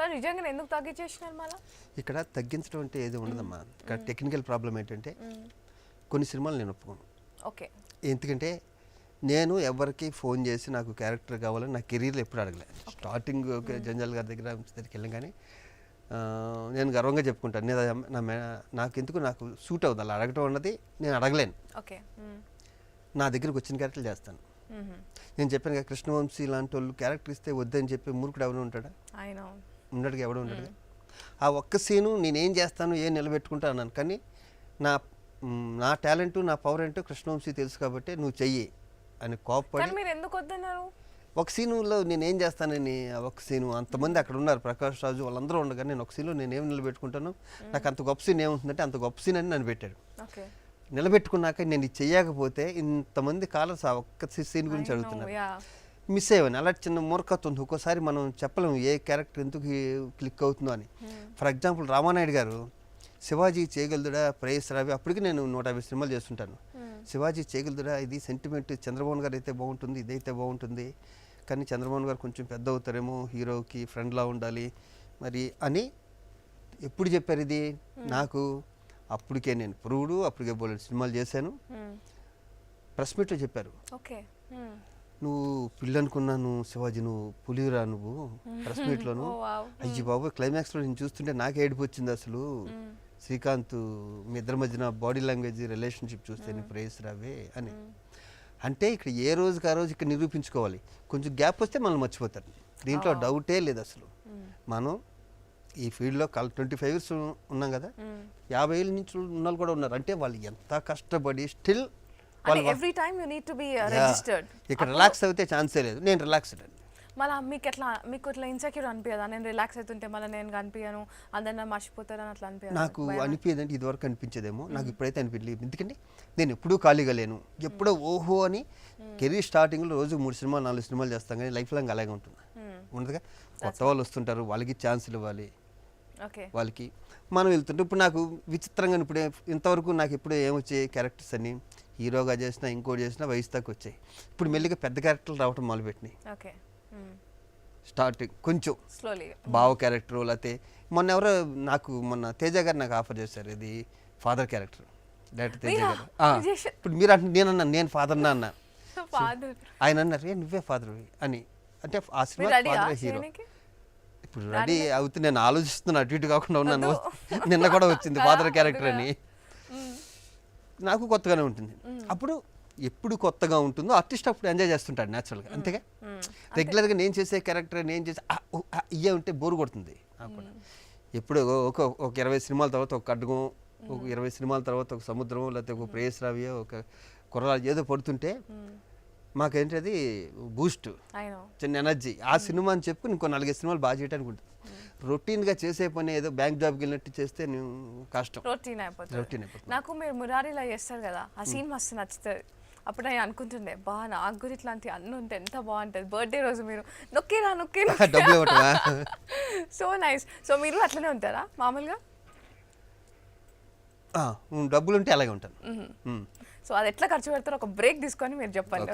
కానీ నిజంగా ఎందుకు తగ్గించేసినారు మళ్ళీ? ఇక్కడ తగ్గించడం అంటే ఏది ఉండదమ్మా. ఇక్కడ టెక్నికల్ ప్రాబ్లం ఏంటంటే కొన్ని సినిమాలు నేను ఒప్పుకోను. ఓకే. ఎందుకంటే నేను ఎవరికి ఫోన్ చేసి నాకు క్యారెక్టర్ కావాలని నా కెరీర్లో ఎప్పుడు అడగలే. స్టార్టింగ్ జంజాల్ గారి దగ్గరికి వెళ్ళాం కానీ నేను గర్వంగా చెప్పుకుంటాను, నేను నాకెందుకు నాకు సూట్ అవుతుంది అలా అడగటం అన్నది నేను అడగలేను. ఓకే. నా దగ్గరికి వచ్చిన క్యారెక్టర్లు చేస్తాను. నేను చెప్పాను కదా, కృష్ణవంశీ లాంటి వాళ్ళు క్యారెక్టర్ ఇస్తే వద్దని చెప్పి మూర్ఖుడు ఎవరు ఉంటాడా? ఉండడుగా, ఎవడు ఉండడుగా. ఆ ఒక్క సీను నేనేం చేస్తాను, ఏం నిలబెట్టుకుంటా అన్నాను. కానీ నా టాలెంట్, నా పవర్ ఏంటో కృష్ణవంశీ తెలుసు కాబట్టి నువ్వు చెయ్యి అని కోప్పడి. మీరు ఎందుకు వద్దన్నారు? ఒక సీనులో నేనేం చేస్తానని, ఒక సీను అంతమంది అక్కడ ఉన్నారు, ప్రకాష్ రాజు వాళ్ళందరూ ఉండగా నేను ఒక సీన్లో నేనేం నిలబెట్టుకుంటాను, నాకు అంత గొప్ప సీన్ ఏముంటుందంటే అంత గొప్ప సీన్ అని నన్ను పెట్టాడు. నిలబెట్టుకున్నాక నేను ఇది చెయ్యకపోతే ఇంతమంది కాలర్స్ ఆ ఒక్క సీన్ గురించి అడుగుతున్నారు, మిస్ అయ్యాను. అలా చిన్న మూర్ఖత్వం ఉంది. ఒక్కోసారి మనం చెప్పలేము ఏ క్యారెక్టర్ ఎందుకు క్లిక్ అవుతుందో అని. ఫర్ ఎగ్జాంపుల్ రామానాయుడు గారు శివాజీ చేయగలుగుడా, ప్రేయస్ రావి, అప్పటికి నేను 150 సినిమాలు చేస్తుంటాను. శివాజీ చేయగలుగుడా, ఇది సెంటిమెంట్ చంద్రబాబు గారు అయితే బాగుంటుంది, ఇదైతే బాగుంటుంది, కానీ చంద్రబాబు గారు కొంచెం పెద్ద అవుతారేమో, హీరోకి ఫ్రెండ్లా ఉండాలి మరి అని ఎప్పుడు చెప్పారు ఇది నాకు? అప్పటికే నేను పురుగుడు, అప్పటికే బోలెడు సినిమాలు చేశాను. ప్రెస్ మీట్లో చెప్పారు, నువ్వు పిల్లి అనుకున్నాను శివాజీ, నువ్వు పులిరా నువ్వు. ప్రెస్ మీట్లోను అయ్యి బాబు క్లైమాక్స్లో నేను చూస్తుంటే నాకు ఏడుపు వచ్చింది అసలు. శ్రీకాంత్ మీ ఇద్దరి మధ్యన బాడీ లాంగ్వేజ్ రిలేషన్షిప్ చూస్తే నీ ప్రేయస్ రావే అని. అంటే ఇక్కడ ఏ రోజుకి ఆ రోజు ఇక్కడ నిరూపించుకోవాలి. కొంచెం గ్యాప్ వస్తే మనం మర్చిపోతారు, దీంట్లో డౌటే లేదు అసలు. మనం ఈ ఫీల్డ్లో 25 ఇయర్స్ ఉన్నాం కదా, 50 ఏళ్ళ నుంచి ఉన్న వాళ్ళు కూడా ఉన్నారు. అంటే వాళ్ళు ఎంత కష్టపడి స్టిల్ ఇక్కడ రిలాక్స్ అయితే ఛాన్సే లేదు. నేను రిలాక్స్డ్ అండి. మళ్ళీ మీకు ఇట్లా ఇన్సెక్యూర్ అనిపించదా? నేను రిలాక్స్ అవుతుంటే మళ్ళీ నేను కనిపించాను, అందరినీ మర్చిపోతారని అట్లా అనిపించదు? నాకు అనిపించదంటే ఇదివరకు అనిపించేదేమో, నాకు ఇప్పుడైతే అనిపించలేదు. ఎందుకంటే నేను ఎప్పుడూ ఖాళీగా లేను. ఎప్పుడో ఓహో అని కెరీర్ స్టార్టింగ్లో రోజు 3 సినిమాలు 4 సినిమాలు చేస్తాం, కానీ లైఫ్ లాంగ్ అలాగే ఉంటున్నా. ఉండదుగా, కొత్త వాళ్ళు వస్తుంటారు, వాళ్ళకి ఛాన్సులు ఇవ్వాలి, వాళ్ళకి మనం వెళ్తుంటే. ఇప్పుడు నాకు విచిత్రంగా ఇప్పుడు ఇంతవరకు నాకు ఎప్పుడు ఏమొచ్చాయి క్యారెక్టర్స్ అని, హీరోగా చేసినా ఇంకోటి చేసినా వయసు దాకా వచ్చాయి. ఇప్పుడు మెల్లిగా పెద్ద క్యారెక్టర్లు రావడం మొదలుపెట్టినాయి. స్టార్టింగ్ కొంచెం బావ క్యారెక్టర్, లేకపోతే మొన్న తేజ గారు నాకు ఆఫర్ చేశారు, ఇది ఫాదర్ క్యారెక్టర్. డైరెక్టర్ తేజ గారు. ఇప్పుడు మీరు అంటే నేను ఫాదర్ నా అన్నా, ఆయన అన్నారు నువ్వే ఫాదర్ అని. అంటే ఆ సినిమా ఫాదర్ హీరో. ఇప్పుడు రెడీ అవుతూ నేను ఆలోచిస్తున్నాను, అటు ఇటు కాకుండా ఉన్నాను. నిన్న కూడా వచ్చింది ఫాదర్ క్యారెక్టర్ అని. నాకు కొత్తగానే ఉంటుంది. అప్పుడు ఎప్పుడు కొత్తగా ఉంటుందో ఆర్టిస్ట్ అప్పుడు ఎంజాయ్ చేస్తుంటాడు న్యాచురల్గా. అంతేగా రెగ్యులర్గా నేను చేసే క్యారెక్టర్ నేను చేసే ఇయ్యే ఉంటే బోరు కొడుతుంది నాకు కూడా. ఎప్పుడు ఒక 20 సినిమాల తర్వాత ఒక ఖడ్గం, ఒక 20 సినిమాల తర్వాత ఒక సముద్రం, లేకపోతే ఒక ప్రేయస్ రావియో, ఒక కుర్రాలు ఏదో పడుతుంటే మాకేంటి అది బూస్ట్, చిన్న ఎనర్జీ. ఆ సినిమా అని చెప్పి ఇంకో 4 సినిమాలు బాగా చేయడానికి ఉంటుంది. రొటీన్గా చేసే పని ఏదో బ్యాంక్ జాబ్కి వెళ్ళినట్టు చేస్తే కష్టం, రొటీన్ అయిపోతుంది. నాకు మీరు మురారిలా చేస్తారు కదా, ఆ సీన్ మస్తు నచ్చుతుంది. అప్పుడు నేను అనుకుంటుండే, నాకు కూడా ఇట్లాంటి అన్నీ ఉంటే ఎంత బాగుంటుంది. బర్త్డే రోజు మీరు నొక్కేరా సో నైస్. సో మీరు అట్లనే ఉంటారా మామూలుగా? డబ్బులు ఉంటే అలాగే ఉంటాను. సో అది ఎట్లా ఖర్చు పెడతారో ఒక బ్రేక్ తీసుకొని మీరు చెప్పండి.